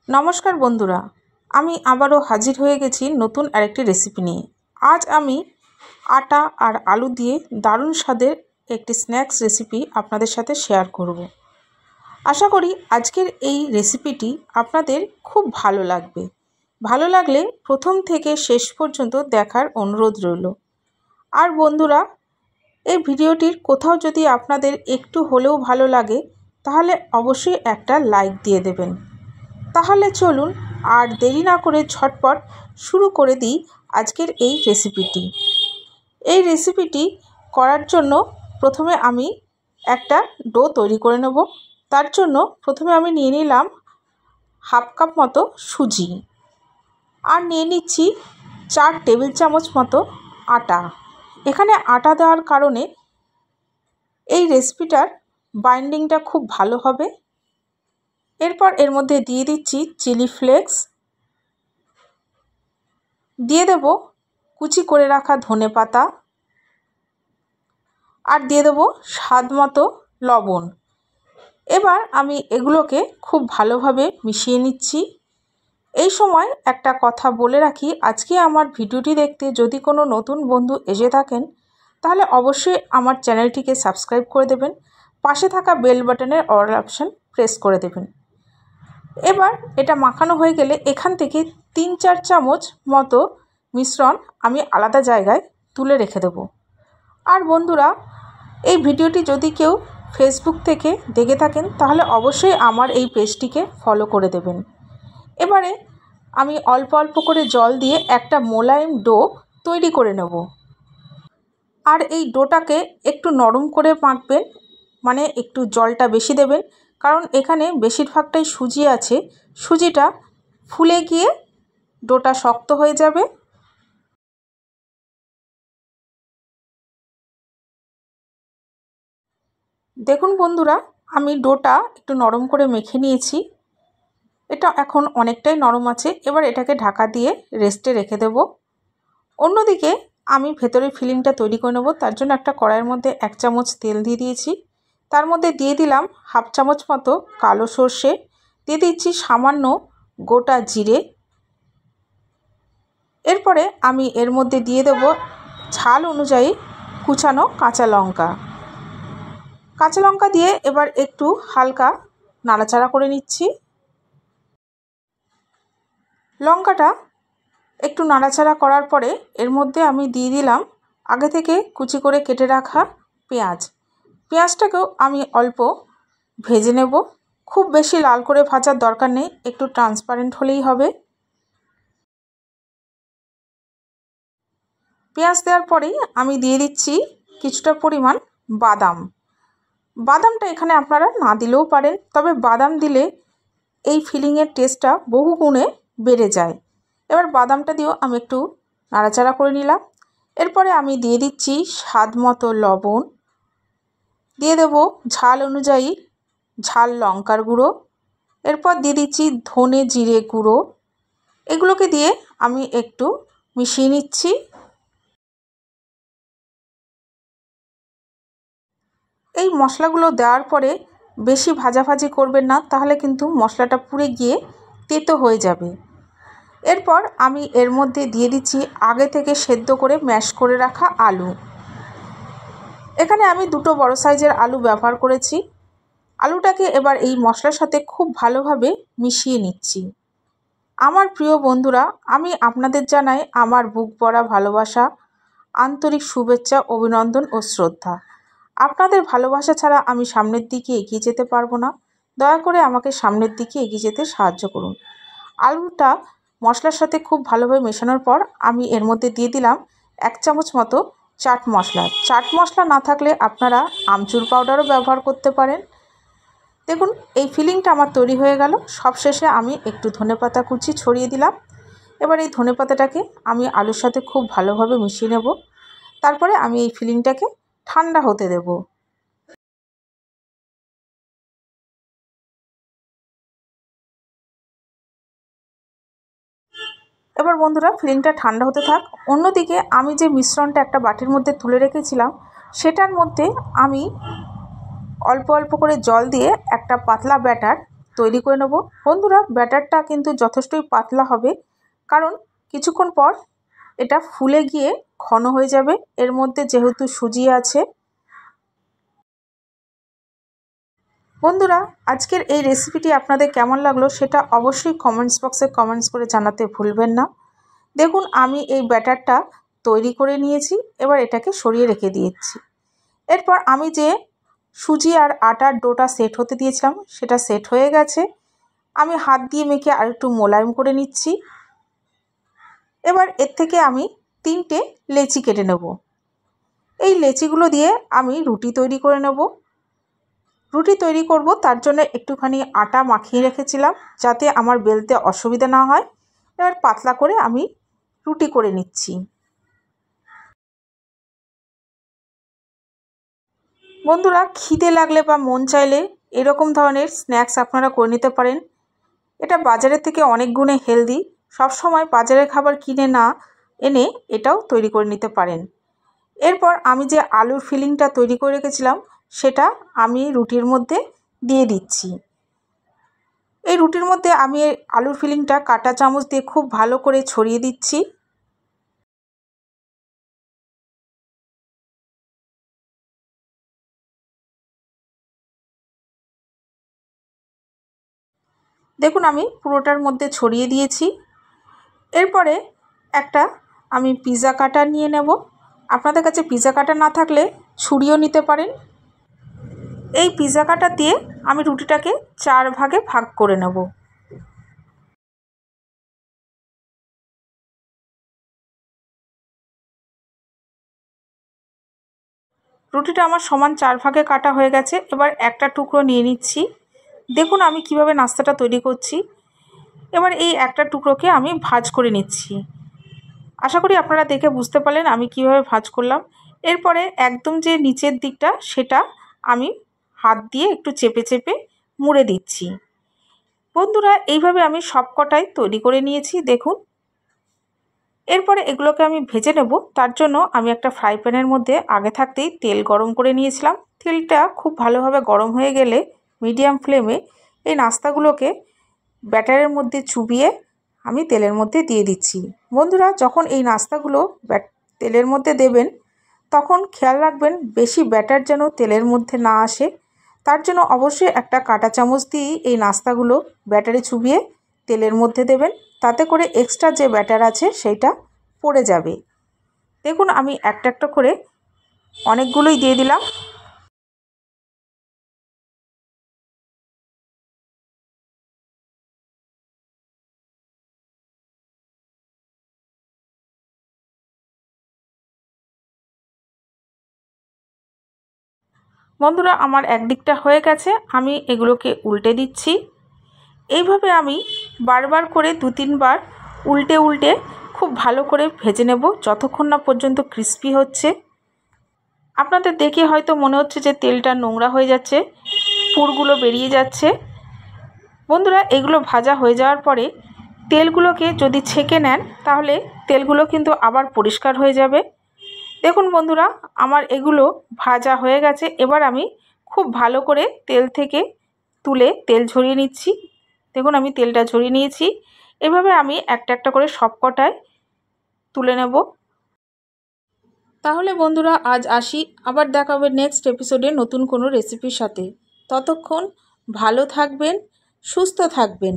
নমস্কার বন্ধুরা, আমি আবারও হাজির হয়ে গেছি নতুন আরেকটি রেসিপি নিয়ে। আজ আমি আটা আর আলু দিয়ে দারুণ স্বাদের একটি স্ন্যাক্স রেসিপি আপনাদের সাথে শেয়ার করব। আশা করি আজকের এই রেসিপিটি আপনাদের খুব ভালো লাগবে। ভালো লাগলে প্রথম থেকে শেষ পর্যন্ত দেখার অনুরোধ রইল। আর বন্ধুরা, এই ভিডিওটির কোথাও যদি আপনাদের একটু হলেও ভালো লাগে তাহলে অবশ্যই একটা লাইক দিয়ে দেবেন। তাহলে চলুন আর দেরি না করে ঝটপট শুরু করে দিই আজকের এই রেসিপিটি। এই রেসিপিটি করার জন্য প্রথমে আমি একটা ডো তৈরি করে নেব। তার জন্য প্রথমে আমি নিয়ে নিলাম হাফ কাপ মতো সুজি, আর নিয়ে নিচ্ছি 4 টেবিল চামচ মতো আটা। এখানে আটা দেওয়ার কারণে এই রেসিপিটার বাইন্ডিংটা খুব ভালো হবে। এরপর এর মধ্যে দিয়ে দিচ্ছি চিলি ফ্লেক্স, দিয়ে দেব কুচি করে রাখা ধনেপাতা, আর দিয়ে দেব স্বাদ মতো লবণ। এবার আমি এগুলোকে খুব ভালোভাবে মিশিয়ে নিচ্ছি। এই সময় একটা কথা বলে রাখি, আজকে আমার ভিডিওটি দেখতে যদি কোনো নতুন বন্ধু এসে থাকেন তাহলে অবশ্যই আমার চ্যানেলটিকে সাবস্ক্রাইব করে দেবেন, পাশে থাকা বেল বাটনের অল অপশান প্রেস করে দেবেন। এবার এটা মাখানো হয়ে গেলে এখান থেকে 3-4 চামচ মতো মিশ্রণ আমি আলাদা জায়গায় তুলে রেখে দেব। আর বন্ধুরা, এই ভিডিওটি যদি কেউ ফেসবুক থেকে দেখে থাকেন তাহলে অবশ্যই আমার এই পেজটিকে ফলো করে দেবেন। এবারে আমি অল্প অল্প করে জল দিয়ে একটা মোলায়েম ডো তৈরি করে নেব। আর এই ডোটাকে একটু নরম করে মাখবেন, মানে একটু জলটা বেশি দেবেন, কারণ এখানে বেশিরভাগটাই সুজি আছে। সুজিটা ফুলে গিয়ে ডোটা শক্ত হয়ে যাবে। দেখুন বন্ধুরা, আমি ডোটা একটু নরম করে মেখে নিয়েছি। এটা এখন অনেকটাই নরম আছে। এবার এটাকে ঢাকা দিয়ে রেস্টে রেখে দেব। অন্যদিকে আমি ভেতরের ফিলিংটা তৈরি করে নেব। তার জন্য একটা কড়াইয়ের মধ্যে 1 চামচ তেল দিয়ে দিয়েছি। তার মধ্যে দিয়ে দিলাম হাফ চামচ মতো কালো সর্ষে, দিয়ে দিচ্ছি সামান্য গোটা জিরে। এরপরে আমি এর মধ্যে দিয়ে দেব ঝাল অনুযায়ী কুচানো কাঁচা লঙ্কা। কাঁচা লঙ্কা দিয়ে এবার একটু হালকা নাড়াচাড়া করে নিচ্ছি। লঙ্কাটা একটু নাড়াচাড়া করার পরে এর মধ্যে আমি দিয়ে দিলাম আগে থেকে কুচি করে কেটে রাখা পেঁয়াজ। পেঁয়াজটাকেও আমি অল্প ভেজে নেব। খুব বেশি লাল করে ভাজার দরকার নেই, একটু ট্রান্সপারেন্ট হলেই হবে। পেঁয়াজ দেওয়ার পরেই আমি দিয়ে দিচ্ছি কিছুটা পরিমাণ বাদাম। বাদামটা এখানে আপনারা না দিলেও পারেন, তবে বাদাম দিলে এই ফিলিংয়ের টেস্টটা বহু গুণে বেড়ে যায়। এবার বাদামটা দিয়েও আমি একটু নাড়াচাড়া করে নিলাম। এরপরে আমি দিয়ে দিচ্ছি স্বাদ মতো লবণ, দিয়ে দেব ঝাল অনুযায়ী ঝাল লঙ্কার গুঁড়ো, এরপর দিয়ে দিচ্ছি ধনে জিরে গুঁড়ো। এগুলোকে দিয়ে আমি একটু মিশিয়ে নিচ্ছি। এই মশলাগুলো দেওয়ার পরে বেশি ভাজাভাজি করবেন না, তাহলে কিন্তু মশলাটা পুড়ে গিয়ে তেতো হয়ে যাবে। এরপর আমি এর মধ্যে দিয়ে দিচ্ছি আগে থেকে সেদ্ধ করে ম্যাশ করে রাখা আলু। এখানে আমি 2 বড় সাইজের আলু ব্যবহার করেছি। আলুটাকে এবার এই মশলার সাথে খুব ভালোভাবে মিশিয়ে নিচ্ছি। আমার প্রিয় বন্ধুরা, আমি আপনাদের জানাই আমার বুক ভরা ভালোবাসা, আন্তরিক শুভেচ্ছা, অভিনন্দন ও শ্রদ্ধা। আপনাদের ভালোবাসা ছাড়া আমি সামনের দিকে এগিয়ে যেতে পারবো না। দয়া করে আমাকে সামনের দিকে এগিয়ে যেতে সাহায্য করুন। আলুটা মশলার সাথে খুব ভালোভাবে মেশানোর পর আমি এর মধ্যে দিয়ে দিলাম 1 চামচ মতো চাট মশলা। চাট মশলা না থাকলে আপনারা আমচুর পাউডারও ব্যবহার করতে পারেন। দেখুন এই ফিলিংটা আমার তৈরি হয়ে গেল। সবশেষে আমি একটু ধনেপাতা কুচি ছড়িয়ে দিলাম। এবার এই ধনেপাতাটাকে আমি আলুর সাথে খুব ভালোভাবে মিশিয়ে নেব। তারপরে আমি এই ফিলিংটাকে ঠান্ডা হতে দেব। এবার বন্ধুরা, ফিলিংটা ঠান্ডা হতে থাক। অন্যদিকে আমি যে মিশ্রণটা একটা বাটির মধ্যে তুলে রেখেছিলাম সেটার মধ্যে আমি অল্প অল্প করে জল দিয়ে একটা পাতলা ব্যাটার তৈরি করে নেব। বন্ধুরা, ব্যাটারটা কিন্তু যথেষ্টই পাতলা হবে, কারণ কিছুক্ষণ পর এটা ফুলে গিয়ে ঘন হয়ে যাবে। এর মধ্যে যেহেতু সুজি আছে। বন্ধুরা, আজকের এই রেসিপিটি আপনাদের কেমন লাগলো সেটা অবশ্যই কমেন্টস বক্সে কমেন্টস করে জানাতে ভুলবেন না। দেখুন, আমি এই ব্যাটারটা তৈরি করে নিয়েছি। এবার এটাকে সরিয়ে রেখে দিয়েছি। এরপর আমি যে সুজি আর আটার ডোটা সেট হতে দিয়েছিলাম সেটা সেট হয়ে গেছে। আমি হাত দিয়ে মেখে আর একটু মোলায়েম করে নিচ্ছি। এবার এর থেকে আমি 3টে লেচি কেটে নেব। এই লেচিগুলো দিয়ে আমি রুটি তৈরি করে নেব। রুটি তৈরি করব, তার জন্য একটুখানি আটা মাখিয়ে রেখেছিলাম যাতে আমার বেলতে অসুবিধা না হয়। এবার পাতলা করে আমি রুটি করে নিচ্ছি। বন্ধুরা, খিদে লাগলে বা মন চাইলে এরকম ধরনের স্ন্যাক্স আপনারা করে নিতে পারেন। এটা বাজারের থেকে অনেক গুণে হেলদি। সবসময় বাজারের খাবার কিনে না এনে এটাও তৈরি করে নিতে পারেন। এরপর আমি যে আলুর ফিলিংটা তৈরি করে রেখেছিলাম সেটা আমি রুটির মধ্যে দিয়ে দিচ্ছি। এই রুটির মধ্যে আমি আলুর ফিলিংটা কাঁটা চামচ দিয়ে খুব ভালো করে ছড়িয়ে দিচ্ছি। দেখুন, আমি পুরোটার মধ্যে ছড়িয়ে দিয়েছি। এরপরে একটা আমি পিৎজা কাটার নিয়ে নেব। আপনাদের কাছে পিৎজা কাটার না থাকলে ছুরিও নিতে পারেন। এই পিৎজা কাটার দিয়ে আমি রুটিটাকে 4 ভাগে ভাগ করে নেব। রুটিটা আমার সমান 4 ভাগে কাটা হয়ে গেছে। এবার একটা টুকরো নিয়ে নিচ্ছি। দেখুন আমি কিভাবে নাস্তাটা তৈরি করছি। এবার এই একটা টুকরোকে আমি ভাঁজ করে নিচ্ছি। আশা করি আপনারা দেখে বুঝতে পারলেন আমি কিভাবে ভাঁজ করলাম। এরপরে একদম যে নিচের দিকটা সেটা আমি হাত দিয়ে একটু চেপে চেপে মুড়ে দিচ্ছি। বন্ধুরা, এইভাবে আমি সবকটাই তৈরি করে নিয়েছি। দেখুন, এরপরে এগুলোকে আমি ভেজে নেব। তার জন্য আমি একটা ফ্রাই প্যানের মধ্যে আগে থাকতেই তেল গরম করে নিয়েছিলাম। তেলটা খুব ভালোভাবে গরম হয়ে গেলে মিডিয়াম ফ্লেমে এই নাস্তাগুলোকে ব্যাটারের মধ্যে চুবিয়ে আমি তেলের মধ্যে দিয়ে দিচ্ছি। বন্ধুরা, যখন এই নাস্তাগুলো তেলের মধ্যে দেবেন তখন খেয়াল রাখবেন বেশি ব্যাটার যেন তেলের মধ্যে না আসে। তার জন্য অবশ্যই একটা কাঁটা চামচ দিয়ে এই নাস্তাগুলো ব্যাটারে চুবিয়ে তেলের মধ্যে দেবেন। তাতে করে এক্সট্রা যে ব্যাটার আছে সেইটা পড়ে যাবে। দেখুন, আমি একটা একটা করে অনেকগুলোই দিয়ে দিলাম। বন্ধুরা, আমার একদিকটা হয়ে গেছে। আমি এগুলোকে উল্টে দিচ্ছি। এইভাবে আমি বারবার করে 2-3 বার উল্টে উল্টে খুব ভালো করে ভেজে নেব যতক্ষণ না পর্যন্ত ক্রিস্পি হচ্ছে। আপনাদের দেখে হয়তো মনে হচ্ছে যে তেলটা নোংরা হয়ে যাচ্ছে, পুরগুলো বেরিয়ে যাচ্ছে। বন্ধুরা, এগুলো ভাজা হয়ে যাওয়ার পরে তেলগুলোকে যদি ছেঁকে নেন তাহলে তেলগুলো কিন্তু আবার পরিষ্কার হয়ে যাবে। দেখুন বন্ধুরা, আমার এগুলো ভাজা হয়ে গেছে। এবার আমি খুব ভালো করে তেল থেকে তুলে তেল ঝরিয়ে নিচ্ছি। দেখুন, আমি তেলটা ঝরিয়ে নিয়েছি। এভাবে আমি একটা একটা করে সবকটায় তুলে নেব। তাহলে বন্ধুরা, আজ আসি। আবার দেখা হবে নেক্সট এপিসোডে নতুন কোনো রেসিপির সাথে। ততক্ষণ ভালো থাকবেন, সুস্থ থাকবেন।